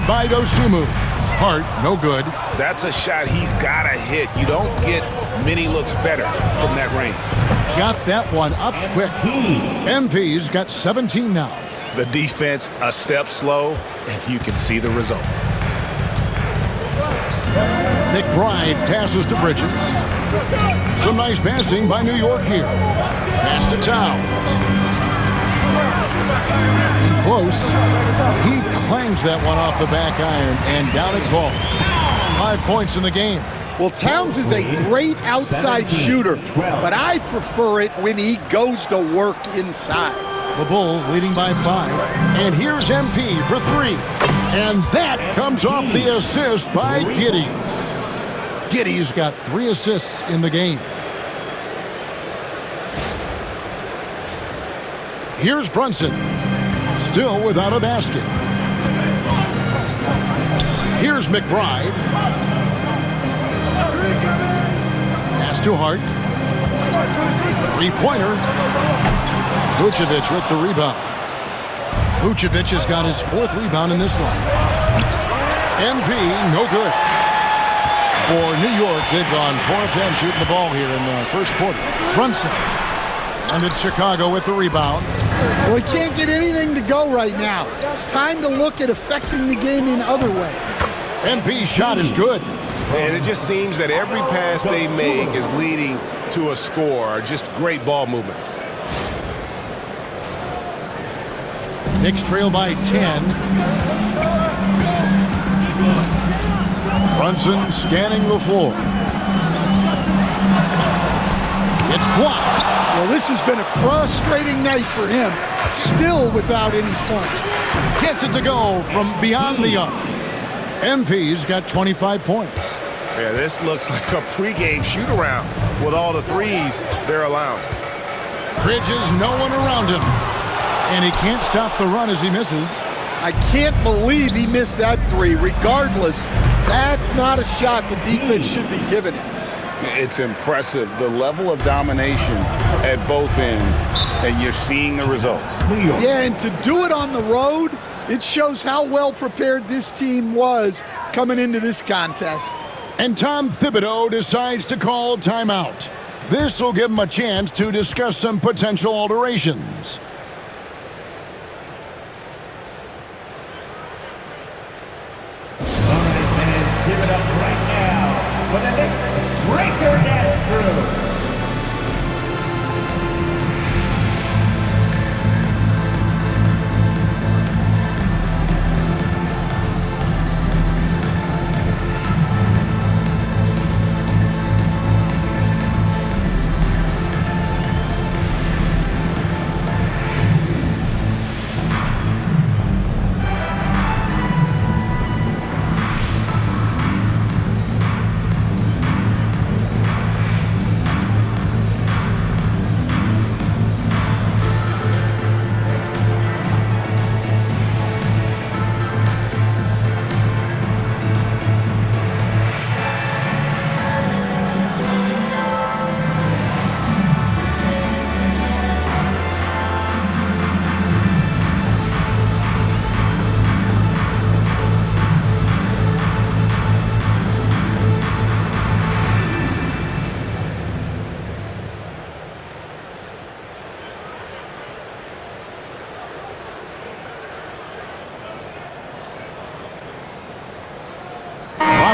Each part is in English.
by Dosumu. Hart, no good. That's a shot he's got to hit. You don't get many looks better from that range. Got that one up quick. MP's got 17 now. The defense a step slow, and you can see the result. McBride passes to Bridges. Some nice passing by New York here. Pass to Towns. And close. He clangs that one off the back iron, and down it falls. 5 points in the game. Well, Towns is a great outside shooter, but I prefer it when he goes to work inside. The Bulls leading by 5. And here's MP for 3. And that comes off the assist by Giddey. Giddey's got 3 assists in the game. Here's Brunson. Still without a basket. Here's McBride. Pass to Hart. Three-pointer. Vucevic with the rebound. Vucevic has got his 4th rebound in this one. MP, no good. For New York, they've gone 4 of 10 shooting the ball here in the first quarter. Brunson. And it's Chicago with the rebound. Well, he can't get anything to go right now. It's time to look at affecting the game in other ways. MP's shot is good. And it just seems that every pass they make is leading to a score. Just great ball movement. Knicks trail by 10. Brunson scanning the floor. It's blocked. Well, this has been a frustrating night for him. Still without any points. Gets it to go from beyond the arc. MP's got 25 points. Yeah, this looks like a pregame shoot-around with all the threes they're allowing. Bridges, no one around him. And he can't stop the run as he misses. I can't believe he missed that 3. Regardless, that's not a shot the defense should be giving him. It's impressive, the level of domination at both ends, and you're seeing the results. Yeah, and to do it on the road, it shows how well prepared this team was coming into this contest. And Tom Thibodeau decides to call timeout. This will give him a chance to discuss some potential alterations. All right, fans, give it up right now for the Knicks breaker dance crew.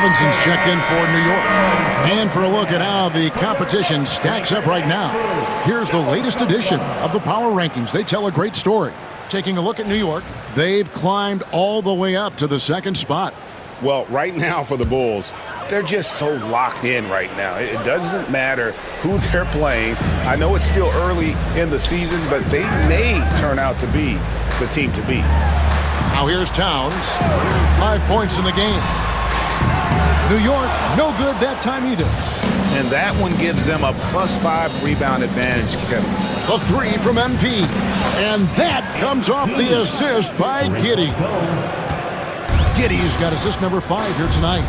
Robinson's checked in for New York. And for a look at how the competition stacks up right now, here's the latest edition of the Power Rankings. They tell a great story. Taking a look at New York, they've climbed all the way up to the 2nd spot. Well, right now for the Bulls, they're just so locked in right now. It doesn't matter who they're playing. I know it's still early in the season, but they may turn out to be the team to beat. Now here's Towns. 5 points in the game. New York, no good that time either. And that one gives them a +5 rebound advantage, Kevin. The 3 from MP. And that comes off the assist by Giddey. Giddey's got assist number 5 here tonight.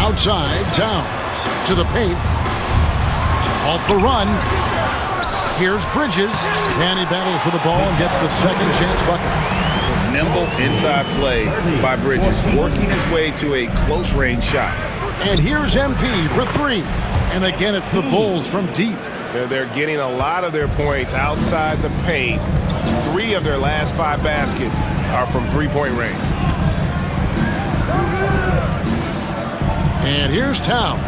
Outside, Towns to the paint. To halt the run. Here's Bridges. And he battles for the ball and gets the second chance bucket. Nimble inside play by Bridges, working his way to a close-range shot. And here's MP for three. And again, it's the Bulls from deep. They're getting a lot of their points outside the paint. 3 of their last 5 baskets are from three-point range. And here's Towns.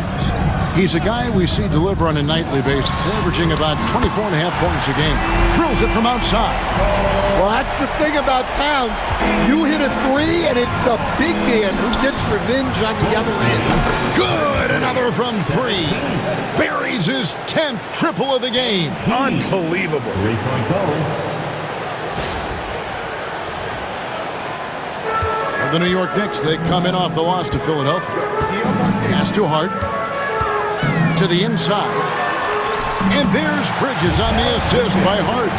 He's a guy we see deliver on a nightly basis, averaging about 24.5 points a game. Drills it from outside. Well, that's the thing about Towns. You hit a 3, and it's the big man who gets revenge on the other end. Good, another from 3. Buries his 10th triple of the game. Unbelievable. Three-point goal. The New York Knicks, they come in off the loss to Philadelphia. Pass to Hart. To the inside. And there's Bridges on the assist by Hart.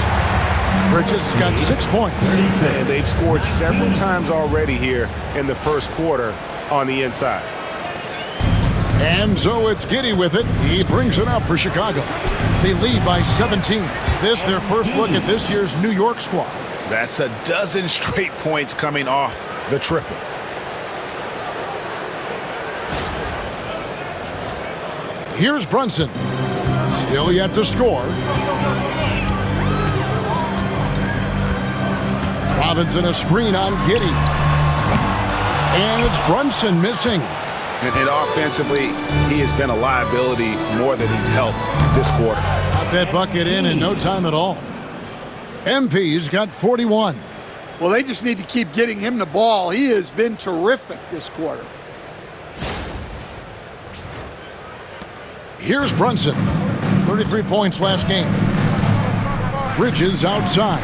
Bridges got 6 points. And they've scored several times already here in the first quarter on the inside. And so it's Giddey with it. He brings it up for Chicago. They lead by 17. This their first look at this year's New York squad. That's a dozen straight points coming off the triple. Here's Brunson. Still yet to score. Robinson a screen on Giddey. And it's Brunson missing. And offensively, he has been a liability more than he's helped this quarter. Got that bucket in no time at all. MP's got 41. Well, they just need to keep getting him the ball. He has been terrific this quarter. Here's Brunson. 33 points last game. Bridges outside.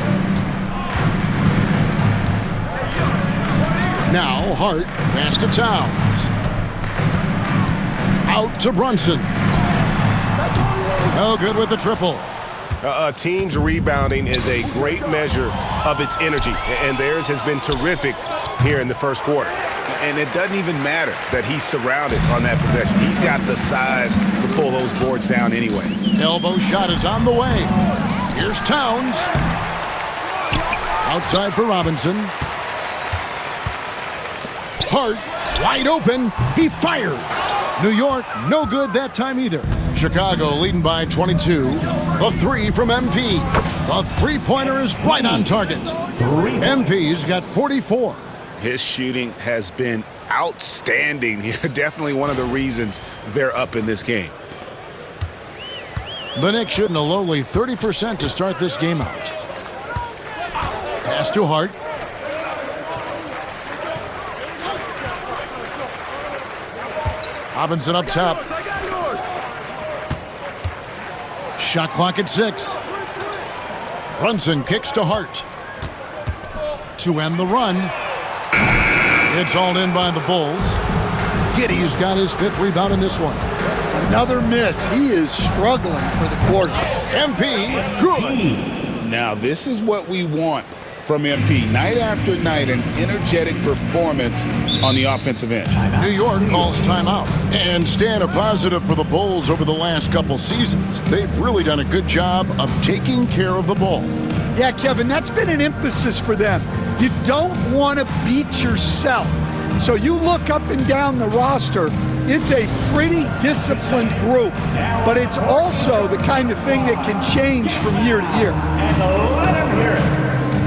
Now Hart, pass to Towns. Out to Brunson. No good with the triple. A team's rebounding is a great measure of its energy, and theirs has been terrific here in the first quarter. And it doesn't even matter that he's surrounded on that possession. He's got the size to pull those boards down anyway. Elbow shot is on the way. Here's Towns. Outside for Robinson. Hart, wide open. He fires. New York, no good that time either. Chicago leading by 22. A 3 from MP. The three-pointer is right on target. MP's got 44. His shooting has been outstanding here. Definitely one of the reasons they're up in this game. The Knicks shooting a lowly 30% to start this game out. Pass to Hart. Robinson up top. Shot clock at 6. Brunson kicks to Hart. To end the run. It's hauled in by the Bulls. Giddey's got his 5th rebound in this one. Another miss. He is struggling for the quarter. MP, good. Now, this is what we want from MP. Night after night, an energetic performance on the offensive end. New York calls timeout. And staying a positive for the Bulls over the last couple seasons. They've really done a good job of taking care of the ball. Yeah, Kevin, that's been an emphasis for them. You don't want to beat yourself. So you look up and down the roster, it's a pretty disciplined group, but it's also the kind of thing that can change from year to year. And let him hear it.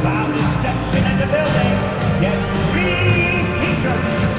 Bob is section in the building. Get 3 t-shirts.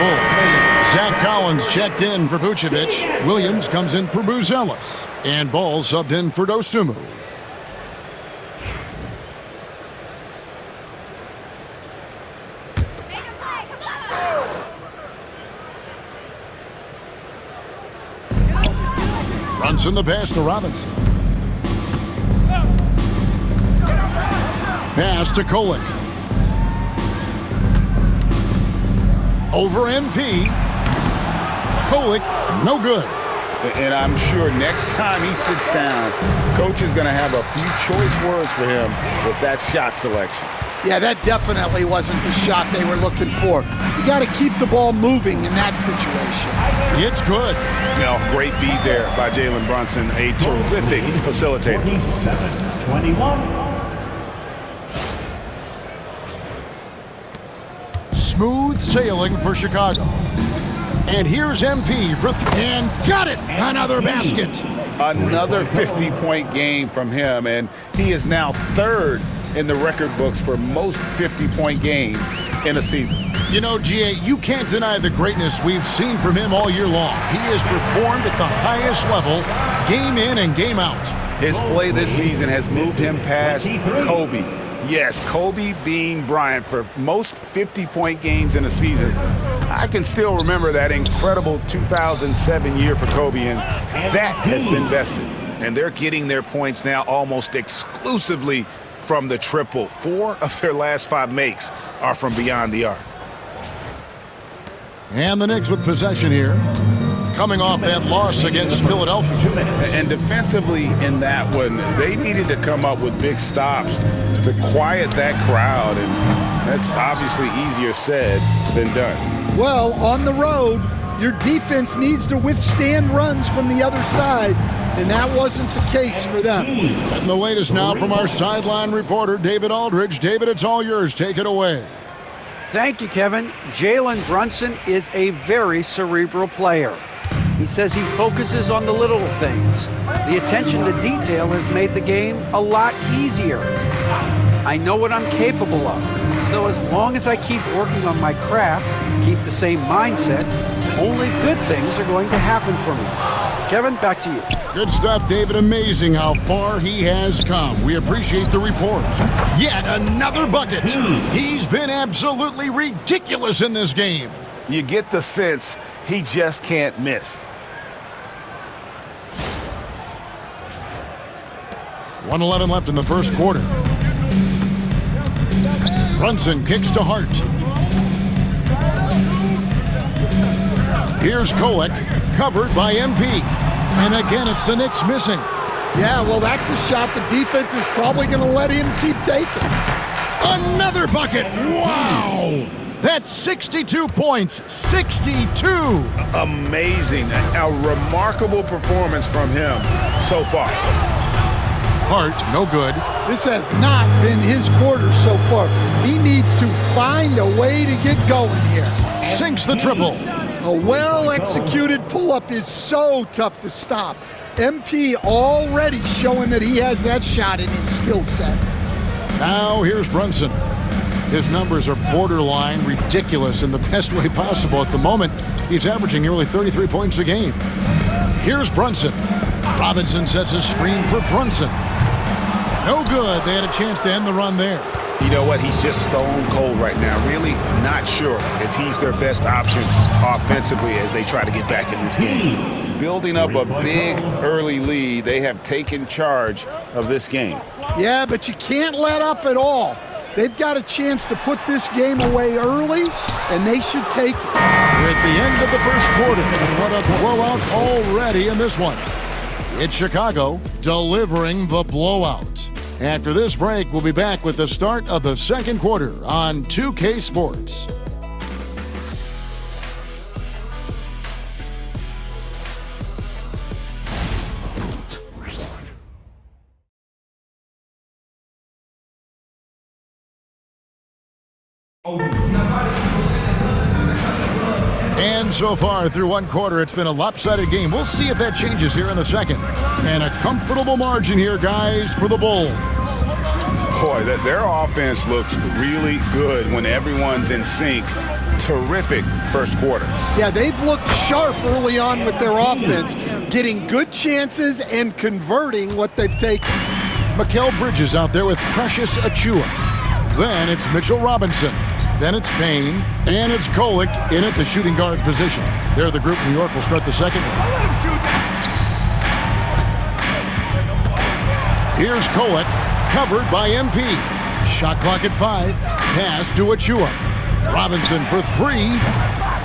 Bulls. Zach Collins checked in for Vucevic. Williams comes in for Buzelis. And Ball subbed in for Dosunmu. Brunson the pass to Robinson. Pass to Kolek. Over MP. Kolek, no good. And I'm sure next time he sits down, coach is going to have a few choice words for him with that shot selection. Yeah, that definitely wasn't the shot they were looking for. You got to keep the ball moving in that situation. It's good. You know, great feed there by Jalen Brunson, a terrific facilitator. 47-21. Smooth sailing for Chicago. And here's MP for and got it. Another basket. Another 50-point game from him, and he is now third in the record books for most 50-point games in a season. You know, GA, you can't deny the greatness we've seen from him all year long. He has performed at the highest level, game in and game out. His play this season has moved him past Kobe. Yes, Kobe being Bryant for most 50-point games in a season. I can still remember that incredible 2007 year for Kobe, and that has been bested. And they're getting their points now almost exclusively from the triple. 4 of their last 5 makes are from beyond the arc. And the Knicks with possession here, coming off that loss against Philadelphia. And defensively in that one, they needed to come up with big stops to quiet that crowd, and that's obviously easier said than done. Well, on the road, your defense needs to withstand runs from the other side, and that wasn't the case for them. And the latest now from our sideline reporter, David Aldridge. David, it's all yours. Take it away. Thank you, Kevin. Jalen Brunson is a very cerebral player. He says he focuses on the little things. The attention to detail has made the game a lot easier. I know what I'm capable of. So as long as I keep working on my craft, keep the same mindset, only good things are going to happen for me. Kevin, back to you. Good stuff, David. Amazing how far he has come. We appreciate the report. Yet another bucket. He's been absolutely ridiculous in this game. You get the sense he just can't miss. 1:11 left in the first quarter. Brunson kicks to Hart. Here's Kolek, covered by MP. And again, it's the Knicks missing. Yeah, well, that's a shot the defense is probably going to let him keep taking. Another bucket. Wow. That's 62 points. 62. Amazing. A remarkable performance from him so far. Hart, no good. This has not been his quarter so far. He needs to find a way to get going here. Sinks the triple. A well-executed pull-up is so tough to stop. MP already showing that he has that shot in his skill set. Now here's Brunson. His numbers are borderline ridiculous in the best way possible at the moment. He's averaging nearly 33 points a game. Here's Brunson. Robinson sets a screen for Brunson. No good. They had a chance to end the run there. You know what? He's just stone cold right now. Really not sure if he's their best option offensively as they try to get back in this game. Building up a big early lead, they have taken charge of this game. Yeah, but you can't let up at all. They've got a chance to put this game away early, and they should take it. We're at the end of the first quarter. What a blowout already in this one. It's Chicago delivering the blowout. After this break, we'll be back with the start of the second quarter on 2K Sports. And so far through one quarter, it's been a lopsided game. We'll see if that changes here in the second. And a comfortable margin here, guys, for the Bulls. Boy, their offense looks really good when everyone's in sync terrific first quarter. Yeah, they've looked sharp early on with their offense, getting good chances and converting what they've taken. Mikal Bridges out there with Precious Achiuwa. Then it's Mitchell Robinson. Then it's Payne. And it's Kolek in at the shooting guard position. They're the group. New York will start the second one. Here's Kolek, covered by MP. Shot clock at 5. Pass to Achiuwa. Robinson for 3.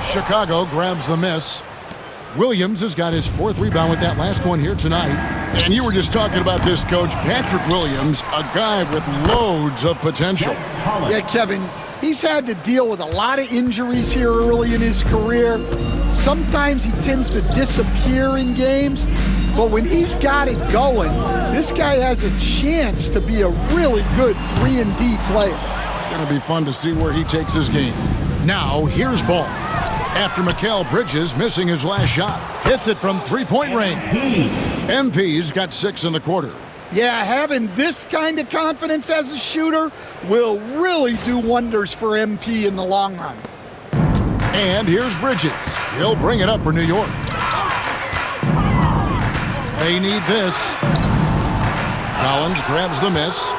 Chicago grabs the miss. Williams has got his 4th rebound with that last one here tonight. And you were just talking about this, Coach. Patrick Williams, a guy with loads of potential. Yeah, Kevin, he's had to deal with a lot of injuries here early in his career. Sometimes he tends to disappear in games, but when he's got it going, this guy has a chance to be a really good 3-and-D player. It's going to be fun to see where he takes his game. Now, here's Ball. After Mikal Bridges missing his last shot. Hits it from three-point range. MP's got 6 in the quarter. Yeah, having this kind of confidence as a shooter will really do wonders for MP in the long run. And here's Bridges. He'll bring it up for New York. They need this. Collins grabs the miss.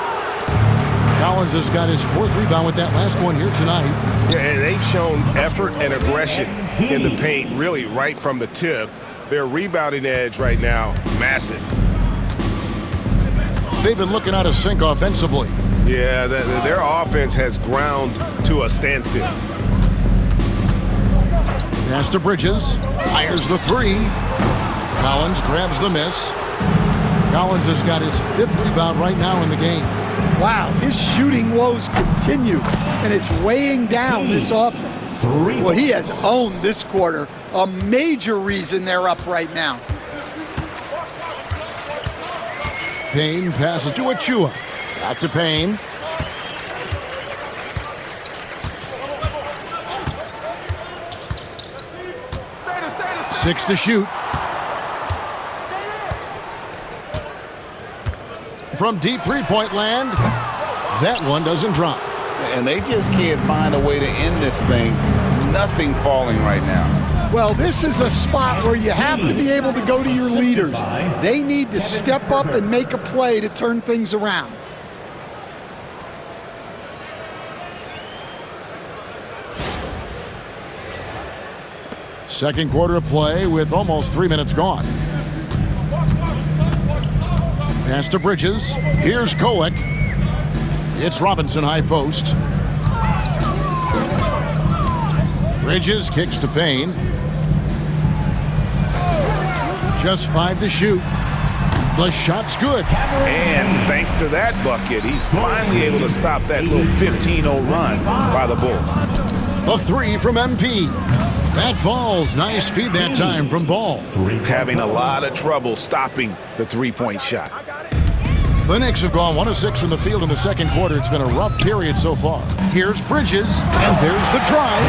Collins has got his 4th rebound with that last one here tonight. Yeah, and they've shown effort and aggression in the paint, really right from the tip. Their rebounding edge right now, massive. They've been looking out of sync offensively. Yeah, their offense has ground to a standstill. Pass to Bridges. Fires the 3. Collins grabs the miss. Collins has got his 5th rebound right now in the game. Wow, his shooting woes continue, and it's weighing down this offense. Well, he has owned this quarter, a major reason they're up right now. Payne passes to Achiuwa. Back to Payne. Six to shoot. From deep three-point land, that one doesn't drop. And they just can't find a way to end this thing. Nothing falling right now. Well, this is a spot where you have to be able to go to your leaders. They need to step up and make a play to turn things around. Second quarter of play with almost 3 minutes gone. Pass to Bridges. Here's Kolek. It's Robinson high post. Bridges kicks to Payne. Just 5 to shoot. The shot's good. And thanks to that bucket, he's finally able to stop that little 15-0 run by the Bulls. A 3 from MP. That falls. Nice feed that time from Ball. Having a lot of trouble stopping the three-point shot. The Knicks have gone 1 of 6 from the field in the second quarter. It's been a rough period so far. Here's Bridges, and there's the drive.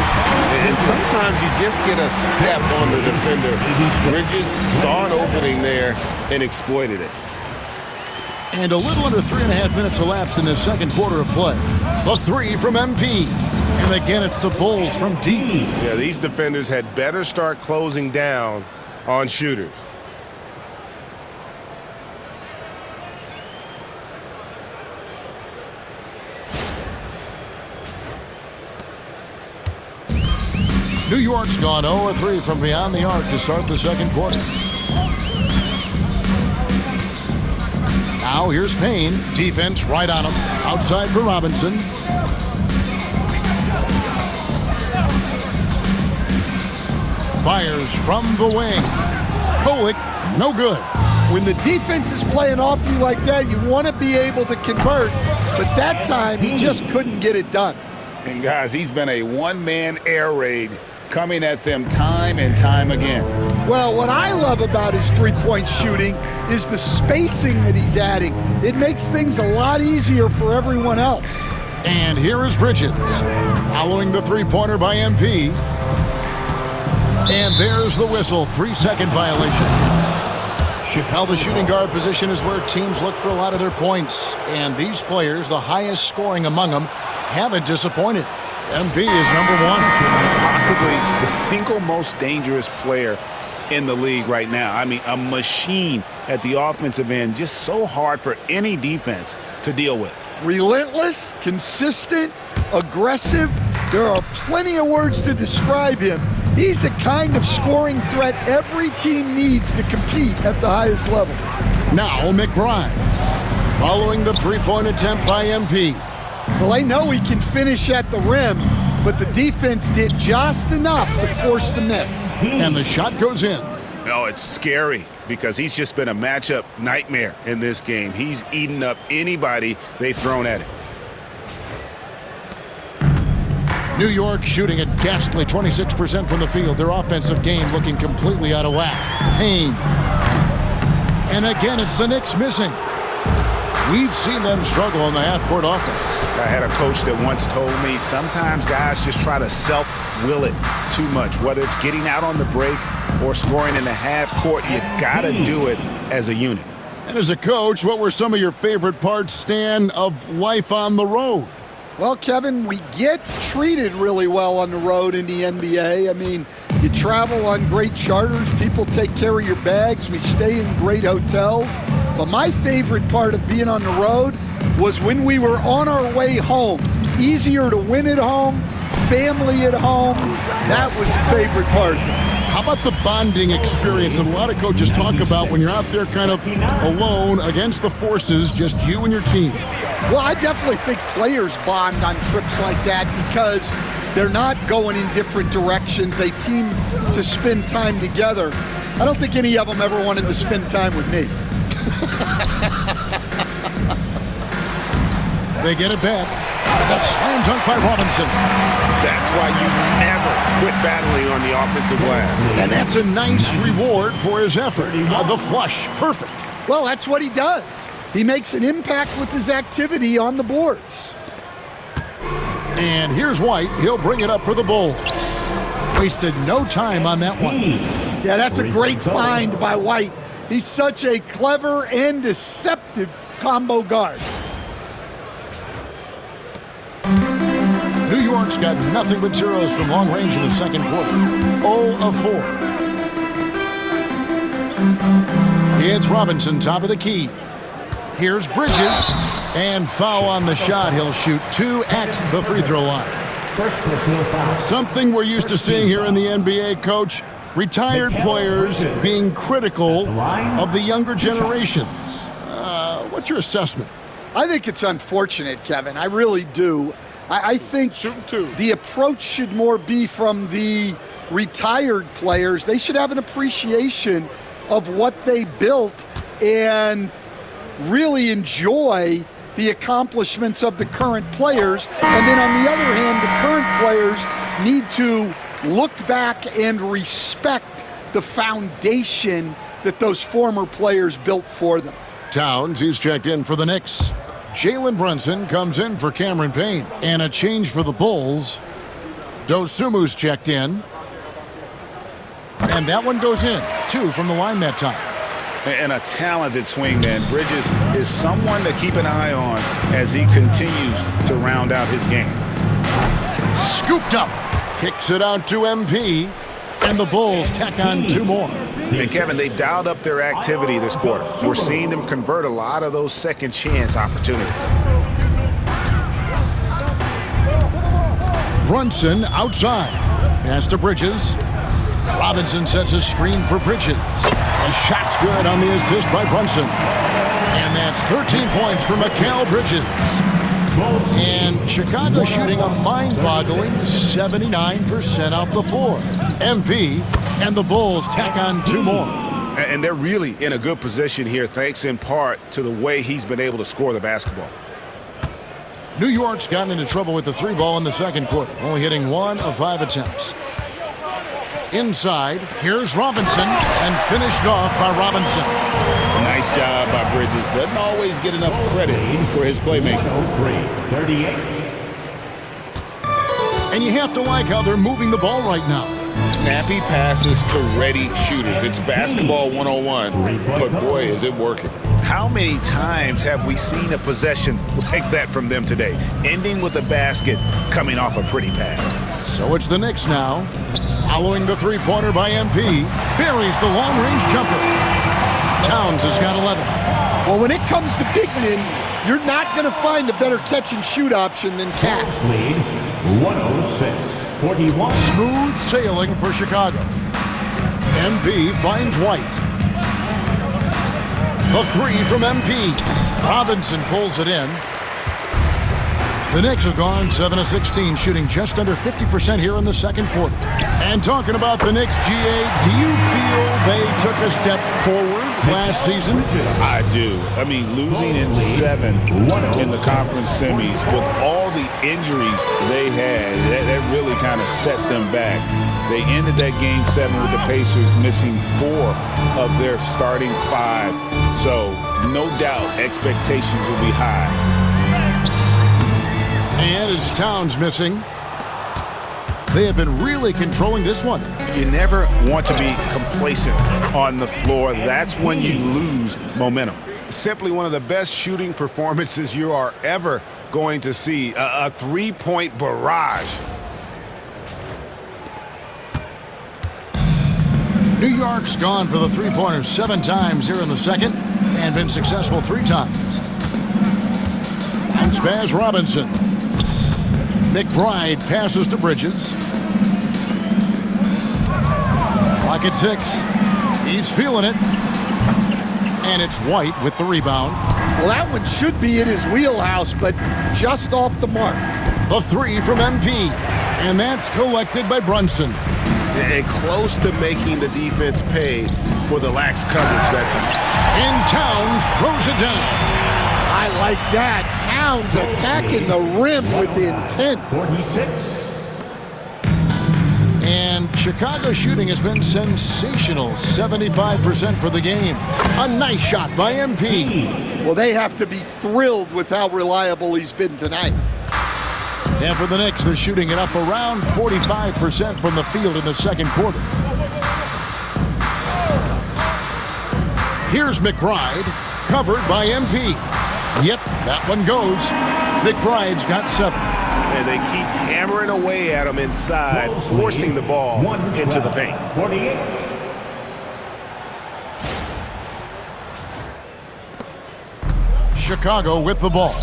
And sometimes you just get a step on the defender. Bridges saw an opening there and exploited it. And a little under 3.5 minutes elapsed in this second quarter of play. The 3 from MP. And again, it's the Bulls from deep. Yeah, these defenders had better start closing down on shooters. New York's gone 0-3 from beyond the arc to start the second quarter. Now here's Payne. Defense right on him. Outside for Robinson. Fires from the wing. Kolek, no good. When the defense is playing off you like that, you want to be able to convert, but that time he just couldn't get it done. And guys, he's been a one-man air raid coming at them time and time again. Well, what I love about his three-point shooting is the spacing that he's adding. It makes things a lot easier for everyone else. And here is Bridges, following the three-pointer by MP. And there's the whistle, 3-second violation. Now the shooting guard position is where teams look for a lot of their points. And these players, the highest scoring among them, haven't disappointed. MP is number 1. Possibly the single most dangerous player in the league right now. I mean, a machine at the offensive end, just so hard for any defense to deal with. Relentless, consistent, aggressive. There are plenty of words to describe him. He's the kind of scoring threat every team needs to compete at the highest level. Now McBride, following the three-point attempt by MP. Well, I know he can finish at the rim, but the defense did just enough to force the miss. And the shot goes in. Oh, it's scary because he's just been a matchup nightmare in this game. He's eaten up anybody they've thrown at him. New York shooting a ghastly 26% from the field. Their offensive game looking completely out of whack. Payne. And again, it's the Knicks missing. We've seen them struggle on the half-court offense. I had a coach that once told me sometimes guys just try to self-will it too much, whether it's getting out on the break or scoring in the half-court. You got to do it as a unit. And as a coach, what were some of your favorite parts, Stan, of life on the road? Well, Kevin, we get treated really well on the road in the NBA. I mean, you travel on great charters. People take care of your bags. We stay in great hotels. But my favorite part of being on the road was when we were on our way home. Easier to win at home, family at home. That was the favorite part. How about the bonding experience that a lot of coaches talk about when you're out there kind of alone against the forces, just you and your team? Well, I definitely think players bond on trips like that because they're not going in different directions. They team to spend time together. I don't think any of them ever wanted to spend time with me. They get it back. The slam dunk by Robinson. That's why you never quit battling on the offensive glass. And that's a nice reward for his effort. The flush, perfect. Well, that's what he does. He makes an impact with his activity on the boards. And here's White. He'll bring it up for the Bulls. Wasted no time on that one. Yeah, that's a great find by White. He's such a clever and deceptive combo guard. New York's got nothing but zeros from long range in the second quarter. 0 of 4. It's Robinson, top of the key. Here's Bridges, and foul on the shot. He'll shoot 2 at the free throw line. Something we're used to seeing here in the NBA, Coach. Retired players being critical of the younger generations. What's your assessment? I think it's unfortunate, Kevin. I really do. I think the approach should more be from the retired players. They should have an appreciation of what they built and really enjoy the accomplishments of the current players. And then on the other hand, the current players need to look back and respect the foundation that those former players built for them. Towns, he's checked in for the Knicks. Jalen Brunson comes in for Cameron Payne. And a change for the Bulls. Dosumu's checked in. And that one goes in. 2 from the line that time. And a talented swingman. Bridges is someone to keep an eye on as he continues to round out his game. Scooped up. Kicks it out to MP. And the Bulls tack on 2 more. And Kevin, they dialed up their activity this quarter. We're seeing them convert a lot of those second chance opportunities. Brunson outside. Pass to Bridges. Robinson sets a screen for Bridges. A shot's good on the assist by Brunson. And that's 13 points for Mikal Bridges. And Chicago shooting a mind-boggling 79% off the floor. MP and the Bulls tack on 2 more. And they're really in a good position here, thanks in part to the way he's been able to score the basketball. New York's gotten into trouble with the 3 ball in the second quarter, only hitting 1 of 5 attempts. Inside, here's Robinson, and finished off by Robinson. Nice job by Bridges. Doesn't always get enough credit for his playmaking. 38. And you have to like how they're moving the ball right now. Snappy passes to ready shooters. It's basketball 101, but boy, is it working. How many times have we seen a possession like that from them today, ending with a basket coming off a pretty pass? So it's the Knicks now. Following the three-pointer by MP. Buries the long-range jumper. Towns has got 11. Well, when it comes to big men, you're not going to find a better catch-and-shoot option than Cat. Lead 106-41. Smooth sailing for Chicago. MP finds White. The three from MP. Robinson pulls it in. The Knicks have gone 7 of 16, shooting just under 50% here in the second quarter. And talking about the Knicks, GA, do you feel they took a step forward last season? I do. I mean, losing in 7 in the conference semis with all the injuries they had, that really kind of set them back. They ended that game 7 with the Pacers missing 4 of their starting 5. So, no doubt, expectations will be high. And as Towns missing, they have been really controlling this one. You never want to be complacent on the floor. That's when you lose momentum. Simply one of the best shooting performances you are ever going to see. A three-point barrage. New York's gone for the three-pointers 7 times here in the second and been successful 3 times. And Spaz Robinson. McBride passes to Bridges. Clock at 6. He's feeling it. And it's White with the rebound. Well, that one should be in his wheelhouse, but just off the mark. The three from MP. And that's collected by Brunson. And close to making the defense pay for the lax coverage that time. And Towns throws it down. I like that. Towns attacking the rim with intent. 46. And Chicago shooting has been sensational. 75% for the game. A nice shot by MP. Well, they have to be thrilled with how reliable he's been tonight. And for the Knicks, they're shooting it up around 45% from the field in the second quarter. Here's McBride, covered by MP. Yep, that one goes. McBride's got 7. And they keep hammering away at him inside, forcing the ball into the paint. 48. Chicago with the ball.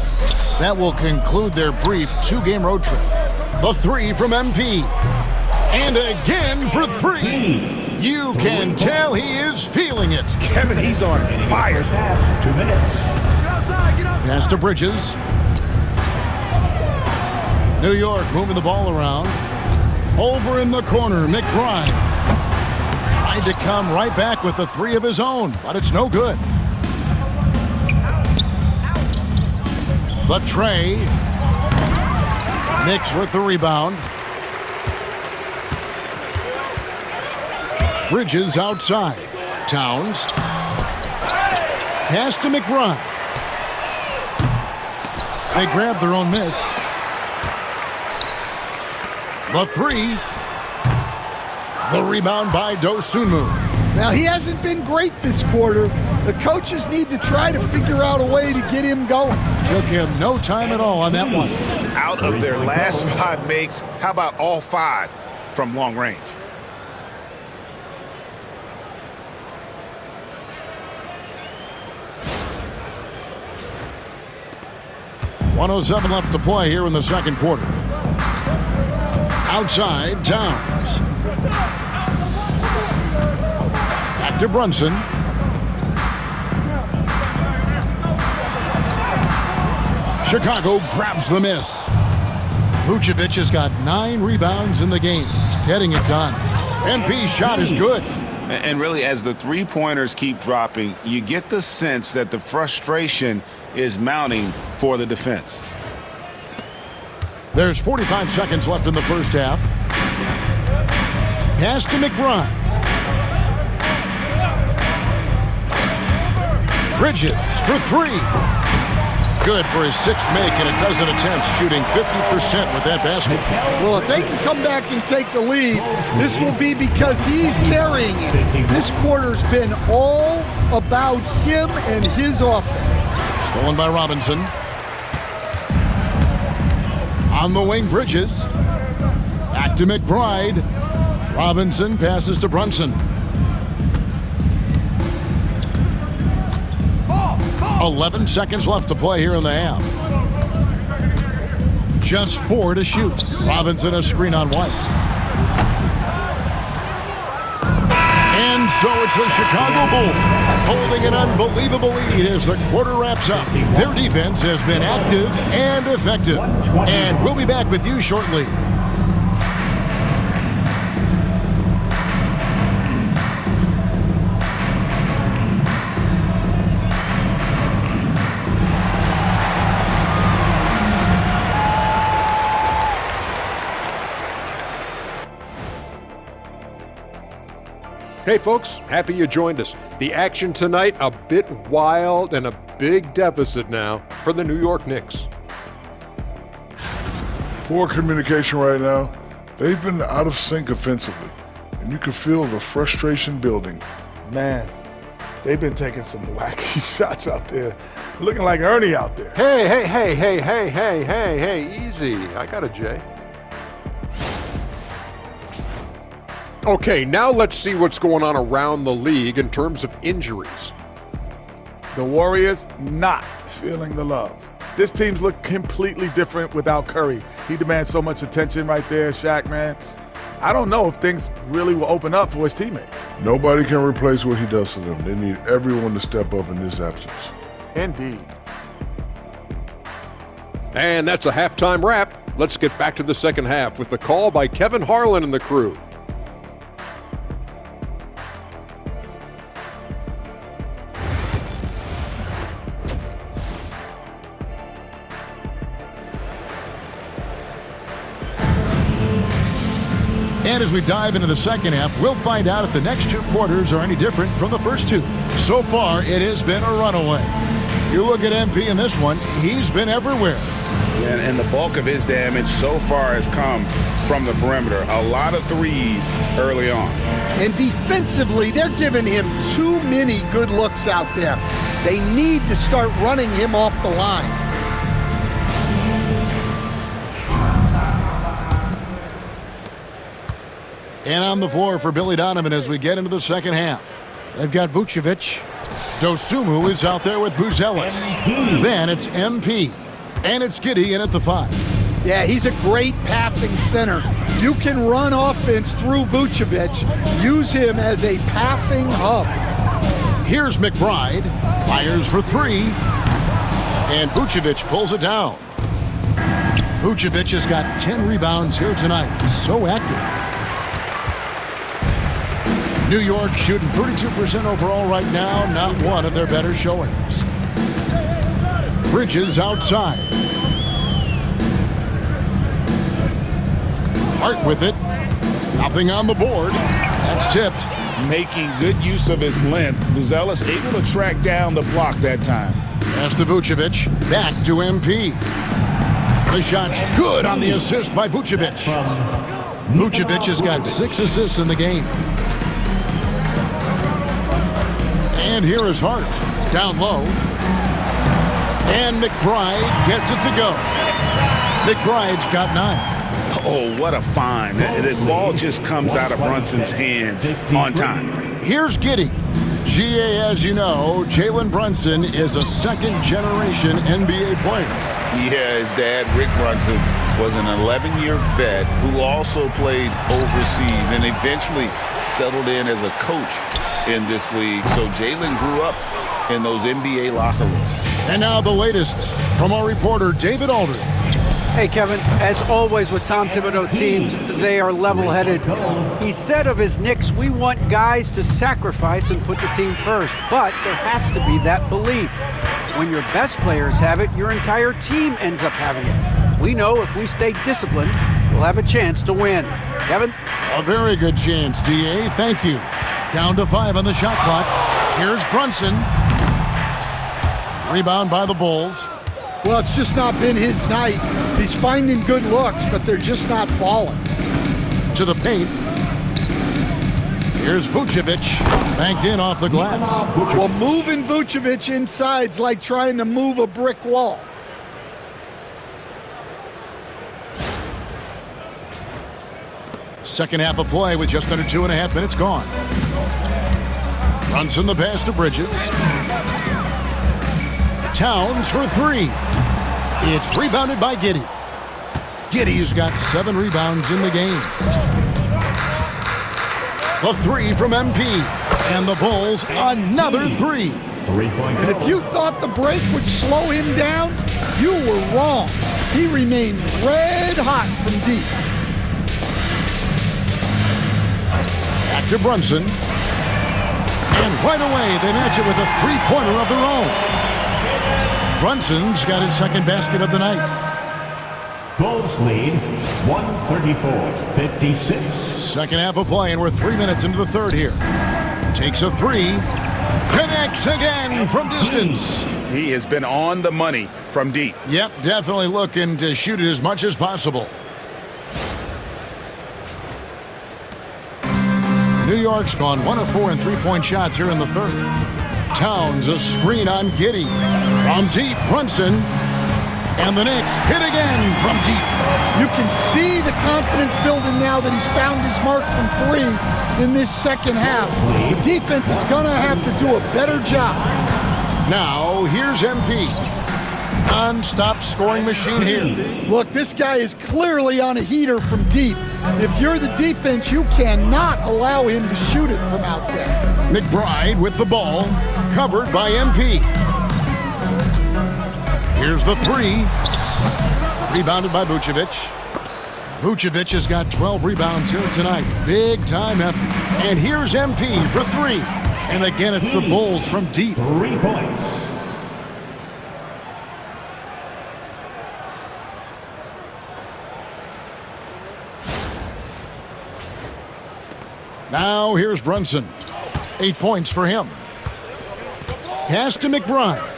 That will conclude their brief 2-game road trip. The three from MP. And again for 3. You can tell he is feeling it. Kevin, he's on fire. 2 minutes. Pass to Bridges. New York moving the ball around. Over in the corner, McBride. Tried to come right back with the 3 of his own, but it's no good. The tray. Knicks with the rebound. Bridges outside. Towns. Pass to McBride. They grab their own miss. The 3. The rebound by Dosunmu. Now, he hasn't been great this quarter. The coaches need to try to figure out a way to get him going. Took him no time at all on that one. Out of their last 5 makes, how about all 5 from long range? .107 left to play here in the second quarter. Outside, Towns. Back to Brunson. Chicago grabs the miss. Vucevic has got 9 rebounds in the game, getting it done. MP's shot is good. And really, as the three-pointers keep dropping, you get the sense that the frustration is mounting for the defense. There's 45 seconds left in the first half. Pass to McBride. Bridges for 3. Good for his 6th make and a dozen attempts, shooting 50% with that basket. Well, if they can come back and take the lead, this will be because he's carrying it. This quarter's been all about him and his offense. Stolen by Robinson. On the wing, Bridges. Back to McBride. Robinson passes to Brunson. 11 seconds left to play here in the half. Just 4 to shoot. Robinson a screen on White. And so it's the Chicago Bulls holding an unbelievable lead as the quarter wraps up. Their defense has been active and effective. And we'll be back with you shortly. Hey folks, happy you joined us. The action tonight, a bit wild and a big deficit now for the New York Knicks. Poor communication right now. They've been out of sync offensively, and you can feel the frustration building. Man, they've been taking some wacky shots out there. Looking like Ernie out there. Hey, easy. I got a J. Okay, now let's see what's going on around the league in terms of injuries. The Warriors not feeling the love. This team's look completely different without Curry. He demands so much attention right there, Shaq, man. I don't know if things really will open up for his teammates. Nobody can replace what he does for them. They need everyone to step up in his absence. Indeed. And that's a halftime wrap. Let's get back to the second half with the call by Kevin Harlan and the crew. And as we dive into the second half, we'll find out if the next 2 quarters are any different from the first 2. So far, it has been a runaway. You look at MP in this one, he's been everywhere. And the bulk of his damage so far has come from the perimeter. A lot of threes early on. And defensively, they're giving him too many good looks out there. They need to start running him off the line. And on the floor for Billy Donovan as we get into the second half. They've got Vucevic. Dosunmu is out there with Buzelis. Then it's MP. And it's Giddey in at the 5. Yeah, he's a great passing center. You can run offense through Vucevic. Use him as a passing hub. Here's McBride. Fires for 3. And Vucevic pulls it down. Vucevic has got 10 rebounds here tonight. So active. New York shooting 32% overall right now, not one of their better showings. Bridges outside. Hart with it. Nothing on the board. That's tipped. Making good use of his length. Buzelis able to track down the block that time. Pass to Vucevic. Back to MP. The shot's good on the assist by Vucevic. Vucevic has got 6 assists in the game. And here is Hart, down low. And McBride gets it to go. McBride's got 9. Oh, what a find. The ball just comes out of Brunson's hands on time. Here's Giddey. GA, as you know, Jalen Brunson is a second-generation NBA player. Yeah, his dad, Rick Brunson, was an 11-year vet who also played overseas and eventually settled in as a coach in this league. So Jalen grew up in those NBA locker rooms. And now the latest from our reporter, David Aldridge. Hey, Kevin, as always with Tom Thibodeau teams, they are level-headed. He said of his Knicks, we want guys to sacrifice and put the team first, but there has to be that belief. When your best players have it, your entire team ends up having it. We know if we stay disciplined, we'll have a chance to win. Kevin? A very good chance, DA. Thank you. Down to 5 on the shot clock. Here's Brunson. Rebound by the Bulls. Well, it's just not been his night. He's finding good looks, but they're just not falling. To the paint. Here's Vucevic, banked in off the glass. Well, moving Vucevic inside's like trying to move a brick wall. Second half of play with just under 2.5 minutes gone. Brunson the pass to Bridges. Towns for three. It's rebounded by Giddey. Giddey's got 7 rebounds in the game. The three from MP. And the Bulls, another three. And if you thought the break would slow him down, you were wrong. He remained red hot from deep. Back to Brunson. And right away, they match it with a three-pointer of their own. Brunson's got his second basket of the night. Bulls lead 134-56. Second half of play, and we're 3 minutes into the third here. Takes a three. Connects again from distance. He has been on the money from deep. Yep, definitely looking to shoot it as much as possible. New York's gone 1 of 4 in three-point shots here in the third. Towns a screen on Giddey. From deep, Brunson. And the Knicks hit again from deep. You can see the confidence building now that he's found his mark from three in this second half. The defense is going to have to do a better job. Now, here's MP. Non-stop scoring machine here. Look, this guy is clearly on a heater from deep. If you're the defense, you cannot allow him to shoot it from out there. McBride with the ball, covered by MP. Here's the three. Rebounded by Vucevic. Vucevic has got 12 rebounds here tonight. Big time effort. And here's MP for three. And again, it's the Bulls from deep. 3 points. Now here's Brunson. 8 points for him. Pass to McBride.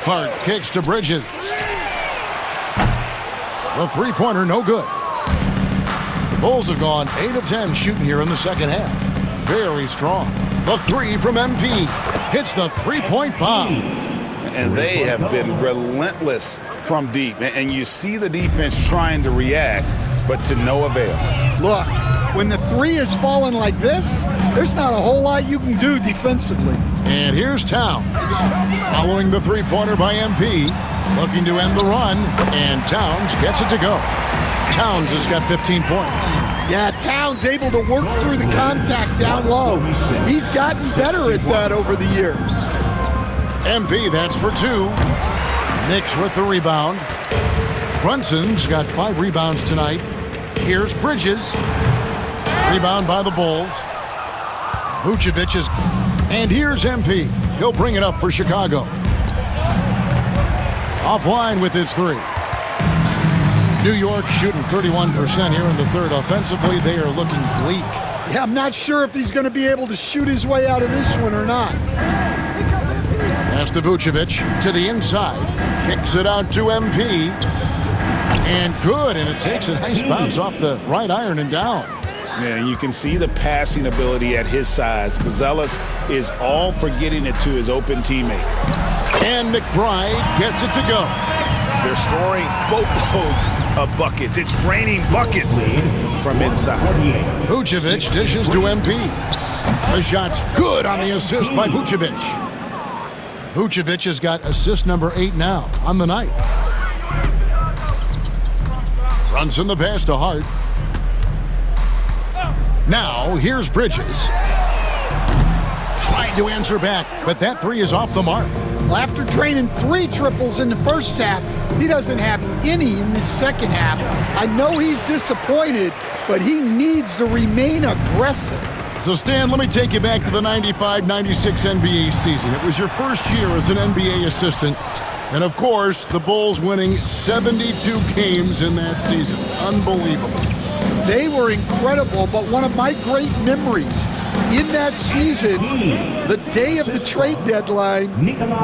Hart kicks to Bridges. The three-pointer, no good. The Bulls have gone 8 of 10 shooting here in the second half. Very strong. The three from MP. Hits the three-point bomb. And they have been relentless from deep. And you see the defense trying to react, but to no avail. Look, when the three is falling like this, there's not a whole lot you can do defensively. And here's Towns. Following the three-pointer by MP. Looking to end the run. And Towns gets it to go. Towns has got 15 points. Yeah, Towns able to work through the contact down low. He's gotten better at that over the years. MP, that's for 2. Knicks with the rebound. Brunson's got 5 rebounds tonight. Here's Bridges. Rebound by the Bulls. Vucevic is... And here's MP. He'll bring it up for Chicago. Offline with his three. New York shooting 31% here in the third. Offensively, they are looking bleak. Yeah, I'm not sure if he's going to be able to shoot his way out of this one or not. Pass to Vucevic to the inside. Kicks it out to MP. And good, and it takes a nice bounce off the right iron and down. Yeah, you can see the passing ability at his size. Buzelis is all for getting it to his open teammate. And McBride gets it to go. They're scoring boatloads of buckets. It's raining buckets from inside. Vucevic dishes to MP. The shot's good on the assist by Vucevic. Vucevic has got assist number 8 now on the night. Brunson the pass to Hart. Now, here's Bridges. Trying to answer back, but that three is off the mark. Well, after draining 3 triples in the first half, he doesn't have any in this second half. I know he's disappointed, but he needs to remain aggressive. So, Stan, let me take you back to the 95-96 NBA season. It was your first year as an NBA assistant. And, of course, the Bulls winning 72 games in that season. Unbelievable. They were incredible, but one of my great memories in that season, the day of the trade deadline,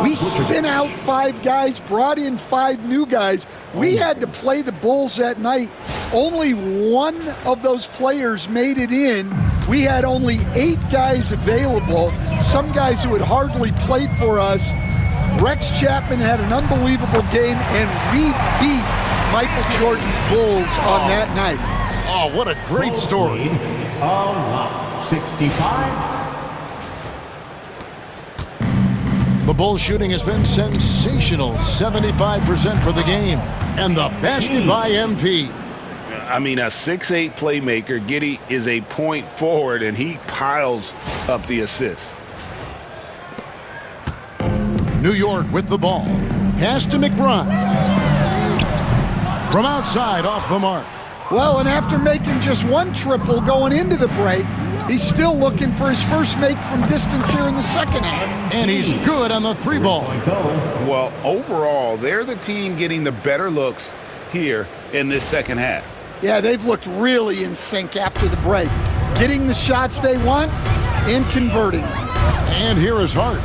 we sent out 5 guys, brought in 5 new guys. We had to play the Bulls that night. Only 1 of those players made it in. We had only 8 guys available, some guys who had hardly played for us. Rex Chapman had an unbelievable game, and we beat Michael Jordan's Bulls on that night. Oh, what a great story. 65. The Bulls shooting has been sensational, 75% for the game. And the basket by MP. I mean, a 6'8 playmaker. Giddey is a point forward, and he piles up the assists. New York with the ball. Pass to McBride. From outside, off the mark. Well, and after making just 1 triple going into the break, he's still looking for his first make from distance here in the second half. And he's good on the 3-ball. Well, overall, they're the team getting the better looks here in this second half. Yeah, they've looked really in sync after the break. Getting the shots they want and converting. And here is Hart.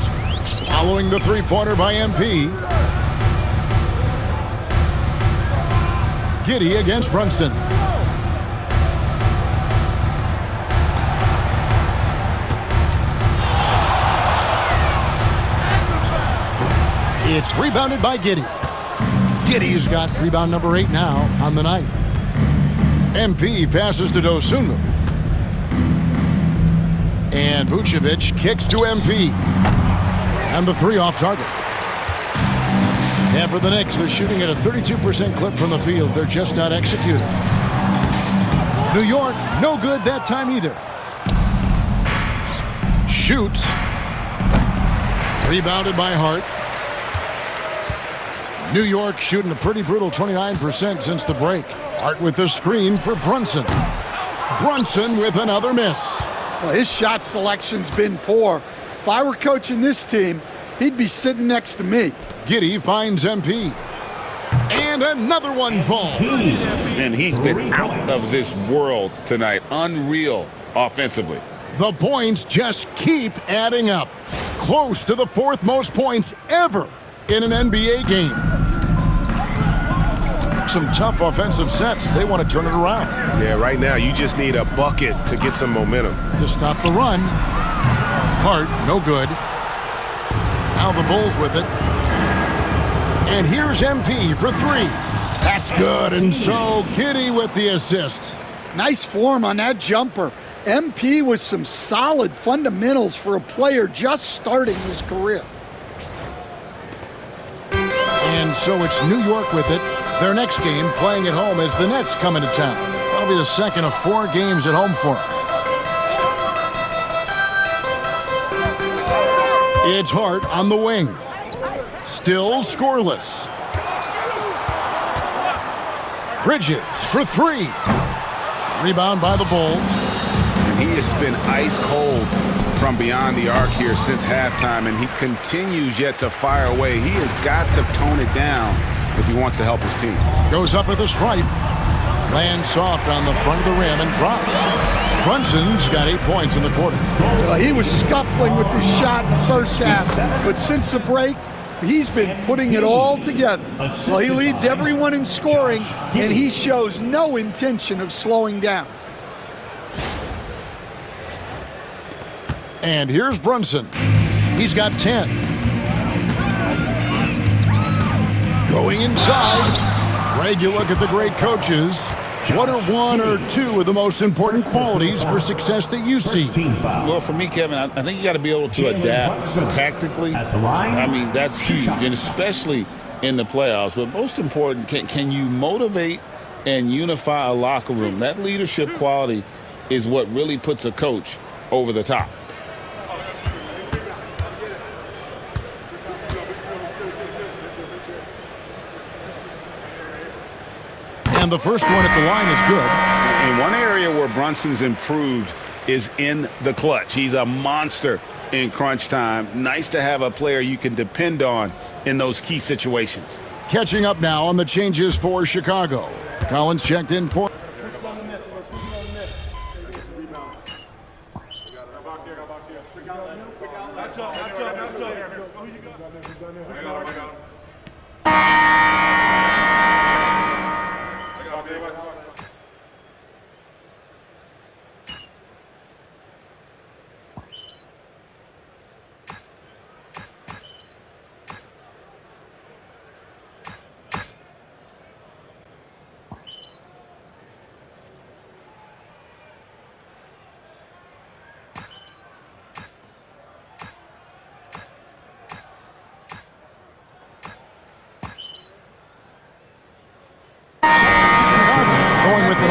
Following the 3-pointer by MP. Giddey against Brunson. It's rebounded by Giddey. Giddey's got rebound number 8 now on the night. MP passes to Dosunmu. And Vucevic kicks to MP. And the 3 off target. And for the Knicks, they're shooting at a 32% clip from the field. They're just not executing. New York, no good that time either. Shoots. Rebounded by Hart. New York shooting a pretty brutal 29% since the break. Hart with the screen for Brunson. Brunson with another miss. Well, his shot selection's been poor. If I were coaching this team, he'd be sitting next to me. Giddey finds MP. And another one falls. And he's been out of this world tonight. Unreal offensively. The points just keep adding up. Close to the 4th most points ever in an NBA game. Some tough offensive sets. They want to turn it around. Yeah, right now you just need a bucket to get some momentum. To stop the run. Hart, no good. Now the Bulls with it. And here's MP for 3. That's good, and so Giddey with the assist. Nice form on that jumper. MP with some solid fundamentals for a player just starting his career. And so it's New York with it. Their next game playing at home as the Nets come into town. That'll be the second of 4 games at home for them. It's Hart on the wing. Still scoreless. Bridges for 3. Rebound by the Bulls. He has been ice cold from beyond the arc here since halftime, and he continues yet to fire away. He has got to tone it down if he wants to help his team. Goes up with a stripe. Lands soft on the front of the rim and drops. Brunson's got 8 points in the quarter. Well, he was scuffling with his shot in the first half, but since the break, he's been putting it all together. Well, he leads everyone in scoring, and he shows no intention of slowing down. And here's Brunson. He's got 10. Going inside. Greg, you look at the great coaches. What are 1 or 2 of the most important qualities for success that you see? Well, for me, Kevin, I think you got to be able to adapt tactically. I mean, that's huge, and especially in the playoffs. But most important, can you motivate and unify a locker room? That leadership quality is what really puts a coach over the top. And the first one at the line is good. And one area where Brunson's improved is in the clutch. He's a monster in crunch time. Nice to have a player you can depend on in those key situations. Catching up now on the changes for Chicago. Collins checked in for... That's up.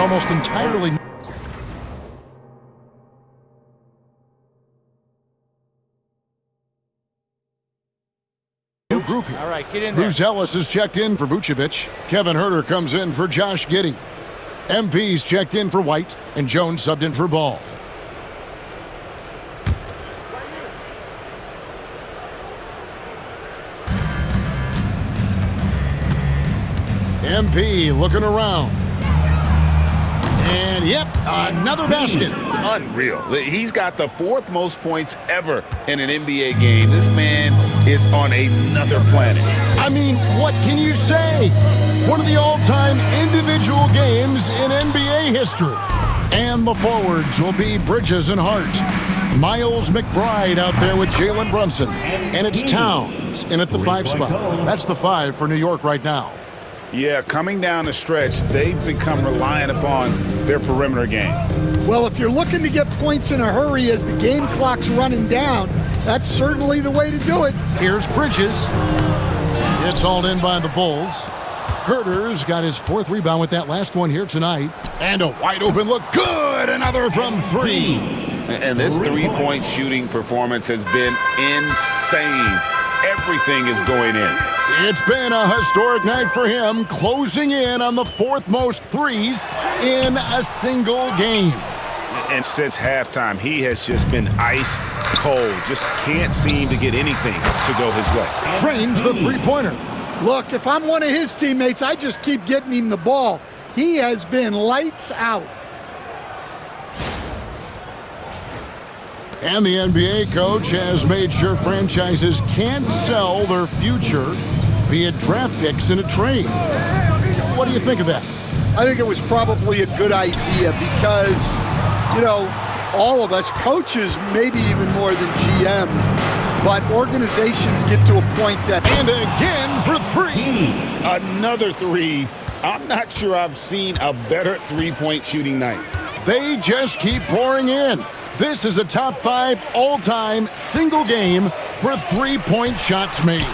almost entirely new group here. All right, get in there. Bruce Ellis is checked in for Vucevic. Kevin Huerter comes in for Josh Giddey. MP's checked in for White, and Jones subbed in for Ball. MP looking around. And, yep, another basket. Unreal. He's got the 4th most points ever in an NBA game. This man is on another planet. I mean, what can you say? One of the all-time individual games in NBA history. And the forwards will be Bridges and Hart. Miles McBride out there with Jalen Brunson. And it's Towns in at the 5 spot. That's the 5 for New York right now. Yeah, coming down the stretch, they've become reliant upon their perimeter game. Well, if you're looking to get points in a hurry as the game clock's running down, that's certainly the way to do it. Here's Bridges. It's hauled in by the Bulls. Huerter's got his 4th rebound with that last one here tonight. And a wide open look. Good! Another from 3. And this 3-point shooting performance has been insane. Everything is going in. It's been a historic night for him, closing in on the 4th most threes in a single game. And since halftime, he has just been ice cold. Just can't seem to get anything to go his way. Trains the three-pointer. Look, if I'm one of his teammates, I just keep getting him the ball. He has been lights out. And the NBA coach has made sure franchises can't sell their future via draft picks in a trade. What do you think of that? I think it was probably a good idea because, you know, all of us, coaches maybe even more than GMs, but organizations get to a point that... And again for 3. Another 3. I'm not sure I've seen a better 3-point shooting night. They just keep pouring in. This is a top 5 all-time single game for 3-point shots made.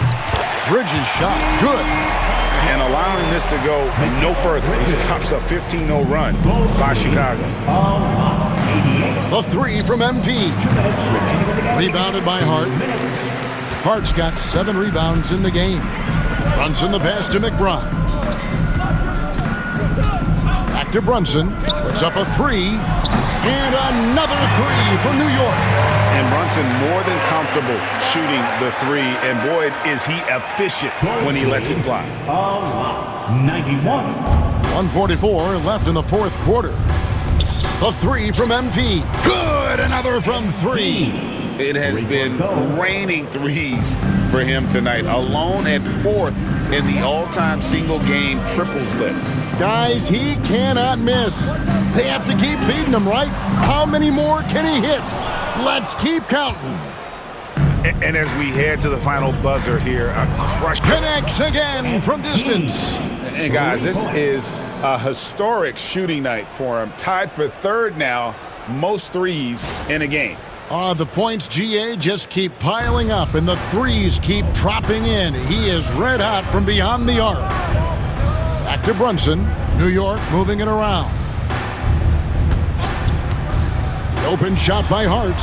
Bridges shot, good. And allowing this to go no further. He stops a 15-0 run by Chicago. The 3 from MP. Rebounded by Hart. Hart's got 7 rebounds in the game. Brunson the pass to McBride. Back to Brunson. Puts up a 3. And another 3 for New York. And Brunson more than comfortable shooting the 3. And boy, is he efficient when he lets it fly. 91. 1:44 left in the 4th quarter. The 3 from MP. Good! Another from 3. It has been raining threes for him tonight. Alone at 4th in the all-time single-game triples list. Guys, he cannot miss. They have to keep feeding him, right? How many more can he hit? Let's keep counting. And as we head to the final buzzer here, a crush Connects again from distance. And guys, this is a historic shooting night for him. Tied for 3rd now, most threes in a game. The points, GA, just keep piling up, and the threes keep dropping in. He is red hot from beyond the arc. Back to Brunson. New York moving it around. Open shot by Hart.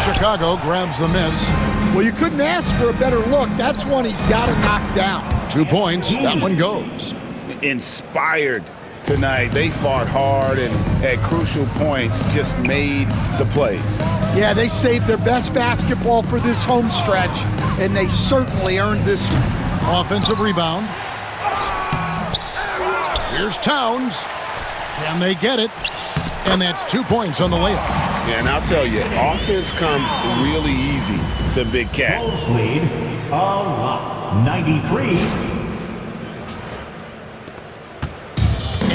Chicago grabs the miss. Well, you couldn't ask for a better look. That's one he's got to knock down. 2 points. That one goes. Inspired tonight. They fought hard and at crucial points just made the plays. Yeah, they saved their best basketball for this home stretch, and they certainly earned this one. Offensive rebound. Here's Towns. Can they get it? And that's 2 points on the layup. Yeah, and I'll tell you, offense comes really easy to Big Cat. Bulls lead a lot. 93.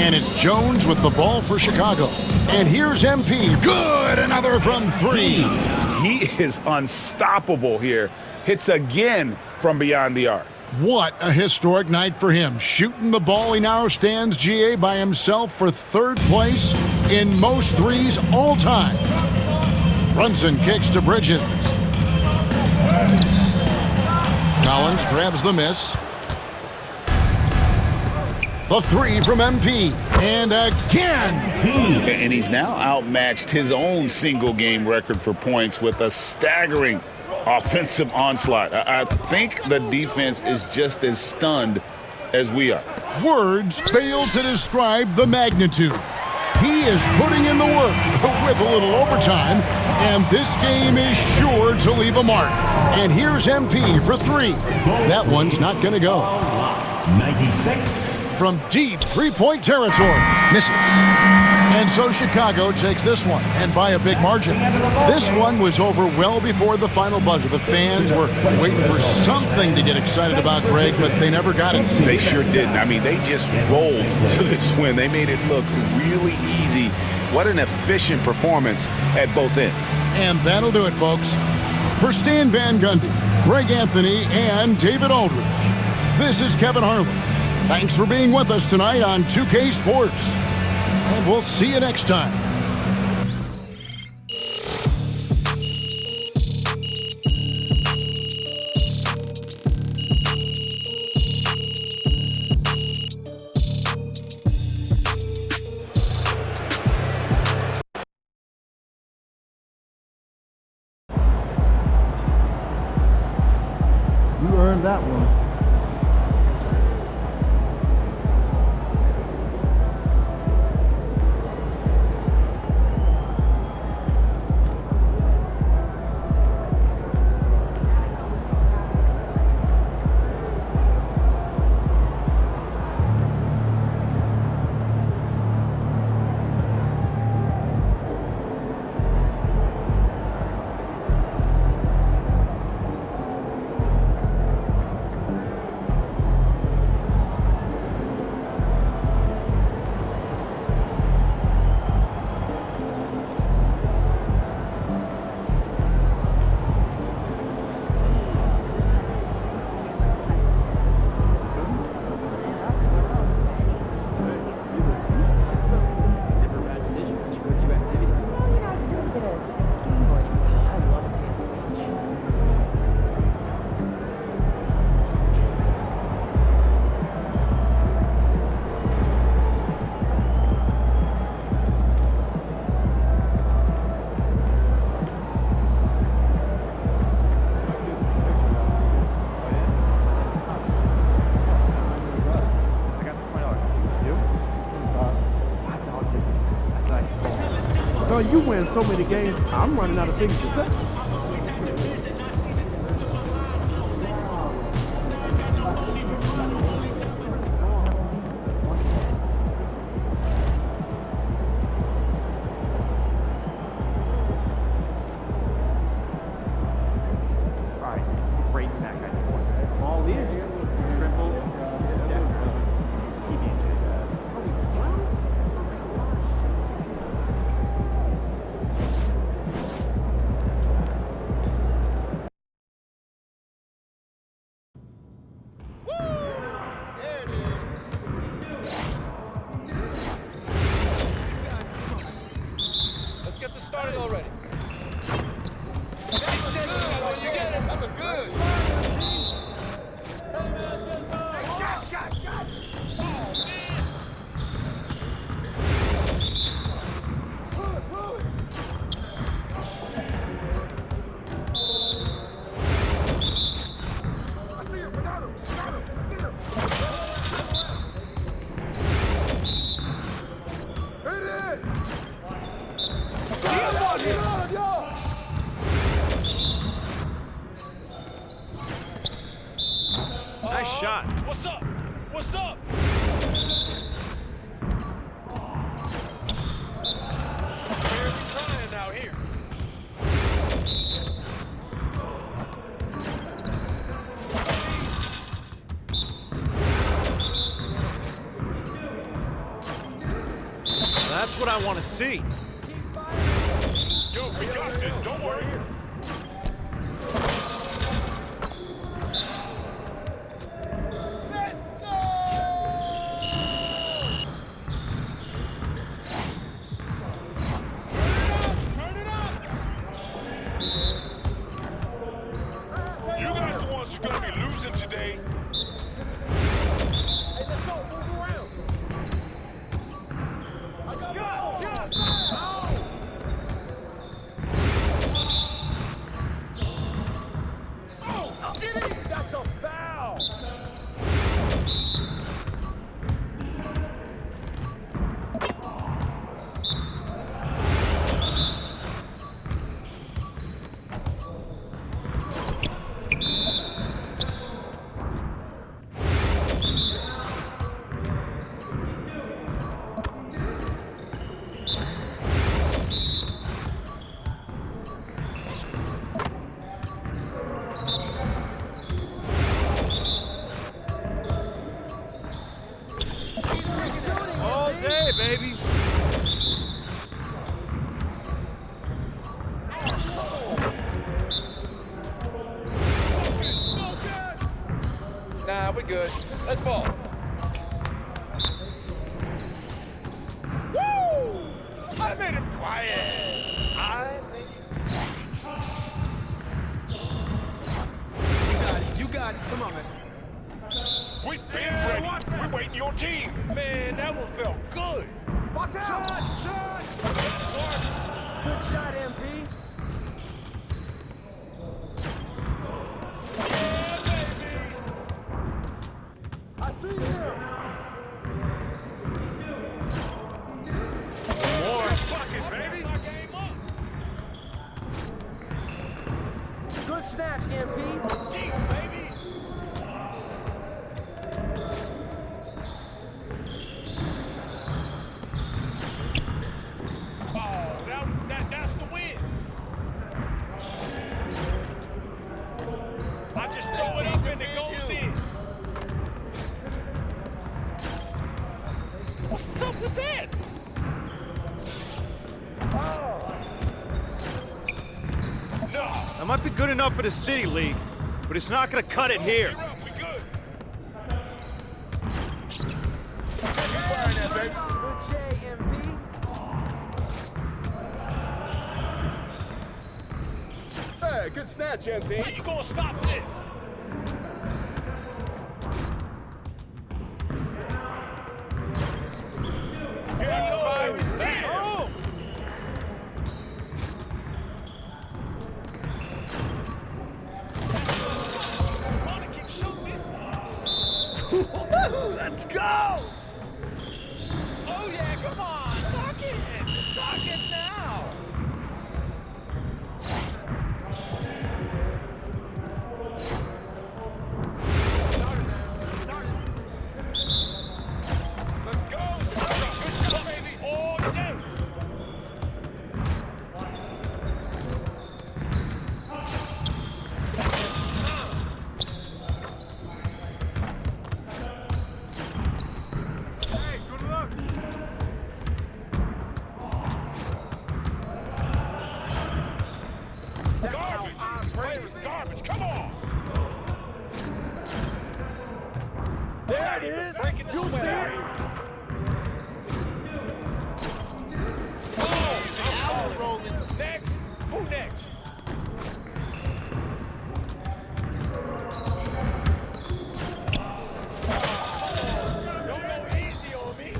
And it's Jones with the ball for Chicago. And here's MP. Good! Another from 3. He is unstoppable here. Hits again from beyond the arc. What a historic night for him. Shooting the ball, he now stands, GA, by himself for 3rd place in most threes all time. Brunson kicks to Bridges. Collins grabs the miss. The 3 from MP. And again. And he's now outmatched his own single-game record for points with a staggering offensive onslaught. I think the defense is just as stunned as we are. Words fail to describe the magnitude. He is putting in the work with a little overtime, and this game is sure to leave a mark. And here's MP for 3. That one's not going to go. 96. From deep three-point territory, misses. And so Chicago takes this one, and by a big margin. This one was over well before the final buzzer. The fans were waiting for something to get excited about, Greg, but they never got it. They sure didn't. I mean, they just rolled to this win. They made it look really easy. What an efficient performance at both ends. And that'll do it, folks. For Stan Van Gundy, Greg Anthony, and David Aldridge, this is Kevin Harlan. Thanks for being with us tonight on 2K Sports. And we'll see you next time. You earned that one. You win so many games, I'm running out of things to say. Alright, great snack. All these, triple, started already. You get it. That's a good. Shot. Nice shot. What's up? What's up? Barely trying out here. That's what I want to see. Yo, we got this. Don't worry. Okay, baby. Nah, we're good. Let's ball. Woo! I made it quiet. I made it. You got it. Come on, man. We've been ready. We're waiting your team. Man, that one felt good. Watch out! Shot! Good shot, MP. I see him. More bucket, baby. My game up. Good snatch, MP. Deep, baby. That's the win. I just throw it up and it goes in. What's up with that? No. That might be good enough for the City League, but it's not going to cut it here. We good. Good J, MP. Hey, good snatch, MP. How you gonna stop this? Let's go! Oh yeah, come on, talk it now. Let's go, baby, all day. Hey, good luck. Garbage. This player is garbage. Come on. There it is. You see it? Oh, rolling. Next. Who next? Don't go easy on me.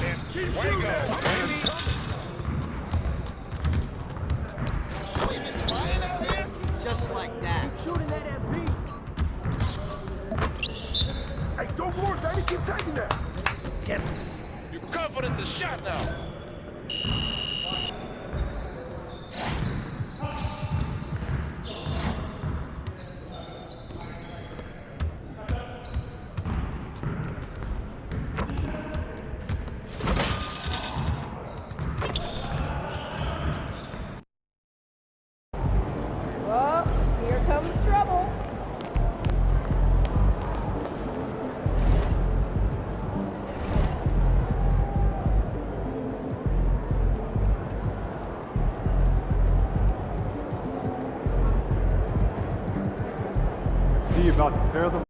And keep shooting, baby. Just like that. Keep shooting that MP. Hey, don't worry, baby. Keep taking that. Yes. Your confidence is shot now. Oh, here comes trouble. See about to tear the